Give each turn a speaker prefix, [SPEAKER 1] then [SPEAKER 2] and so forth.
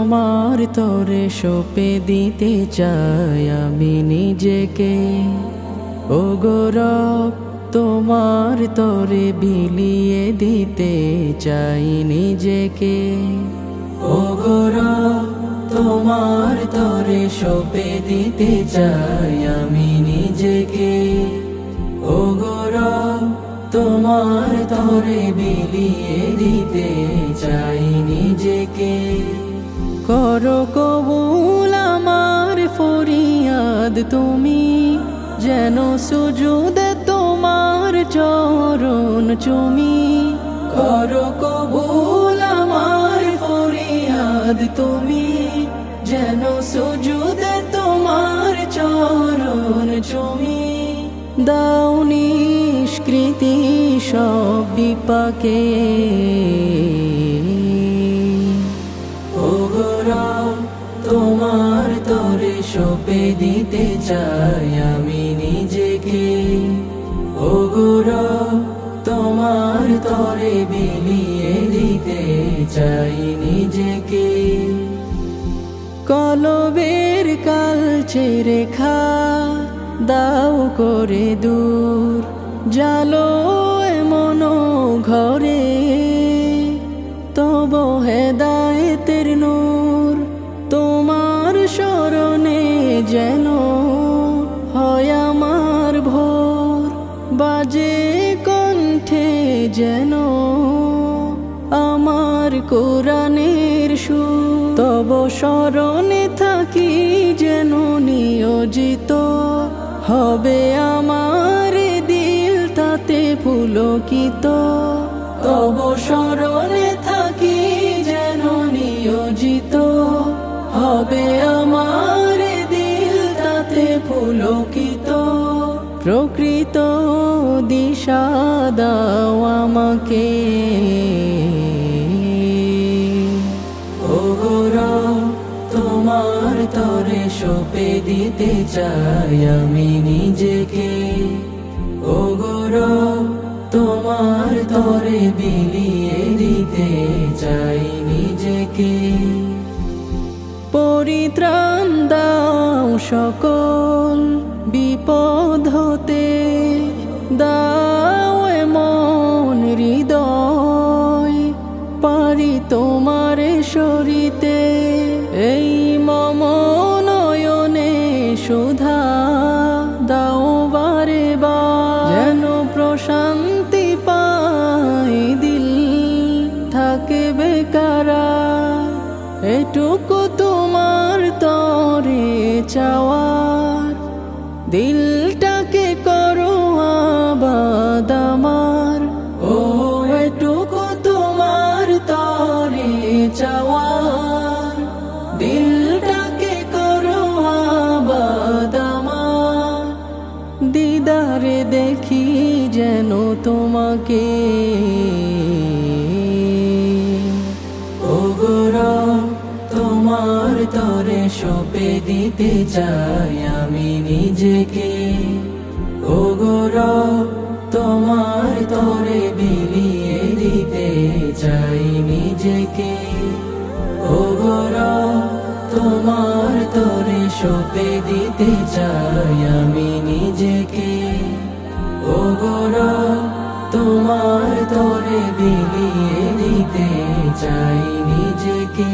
[SPEAKER 1] তোমার তরে সঁপে দিতে চাই আমি নিজেকে। ও গো রব তোমার তরে বিলিয়ে দিতে চাই নিজেকে। ও গো রব তোমার তরে সঁপে দিতে চাই আমি নিজেকে। ও গো রব তোমার তরে বিলিয়ে দিতে চাই নিজেকে। করো কবুল আমার ফরিয়াদ তুমি, যেন সুজুদে তোমার চরণ চুমি। করো কবুল আমার ফরিয়াদ তুমি, যেন সুজুদে তোমার চরণ চুমি। দাও নিষ্কৃতি সব বিপাকে। ও গো রব তোমার তরে সঁপে দিতে চাই আমি নিজেকে। ও গো রব তোমার তরে বিলিয়ে দিতে চাই নিজেকে। কলবের কালচে রেখা দাও করে দূর, জালো এমন ঘরে তব হেদায়েতের নূর। তোমার শরণে যেন হয় আমার ভোর, বাজে কণ্ঠে যেন আমার কোরআনের সুর। তব শরণে থাকি যেন নিয়োজিত, হবে আমার দিল তাতে পুলকিত। তব শরণে থাকি যেন নিয়োজিত, হবে আমার দিল তাতে পুলকিত। প্রকৃত দিশা দাও আমাকে। ও গো রব তোমার তরে সঁপে দিতে চাই আমি নিজেকে। ও গো রব তোমার তরে বিলিয়ে দিতে চাই নিজেকে। পরিত্রাণ দাও সকল বিপদ হতে, দাও এমন হৃদয় পারি তোমারে সরিতে। এই মম নয়নে সুধা দাও বারে বার, যেন প্রশান্তি পাই দিল থাকে বেকারার। এটুকু তোমার তরে চাওয়ার, দিলটাকে করো আবাদ আমার। ও এটুকু তোমার তরে চাওয়ার, দিলটাকে করো আবাদ আমার। দিদারে দেখি যেন তোমাকে। ও গো রব তোমার তরে সঁপে দিতে চাই আমি নিজেকে। ও গো রব তোমার তরে বিলিয়ে দিতে চাই নিজেকে। ও গো রব তোমার তরে সঁপে দিতে চাই আমি নিজেকে। ও গো রব তোমার তরে বিলিয়ে দিতে চাই নিজেকে।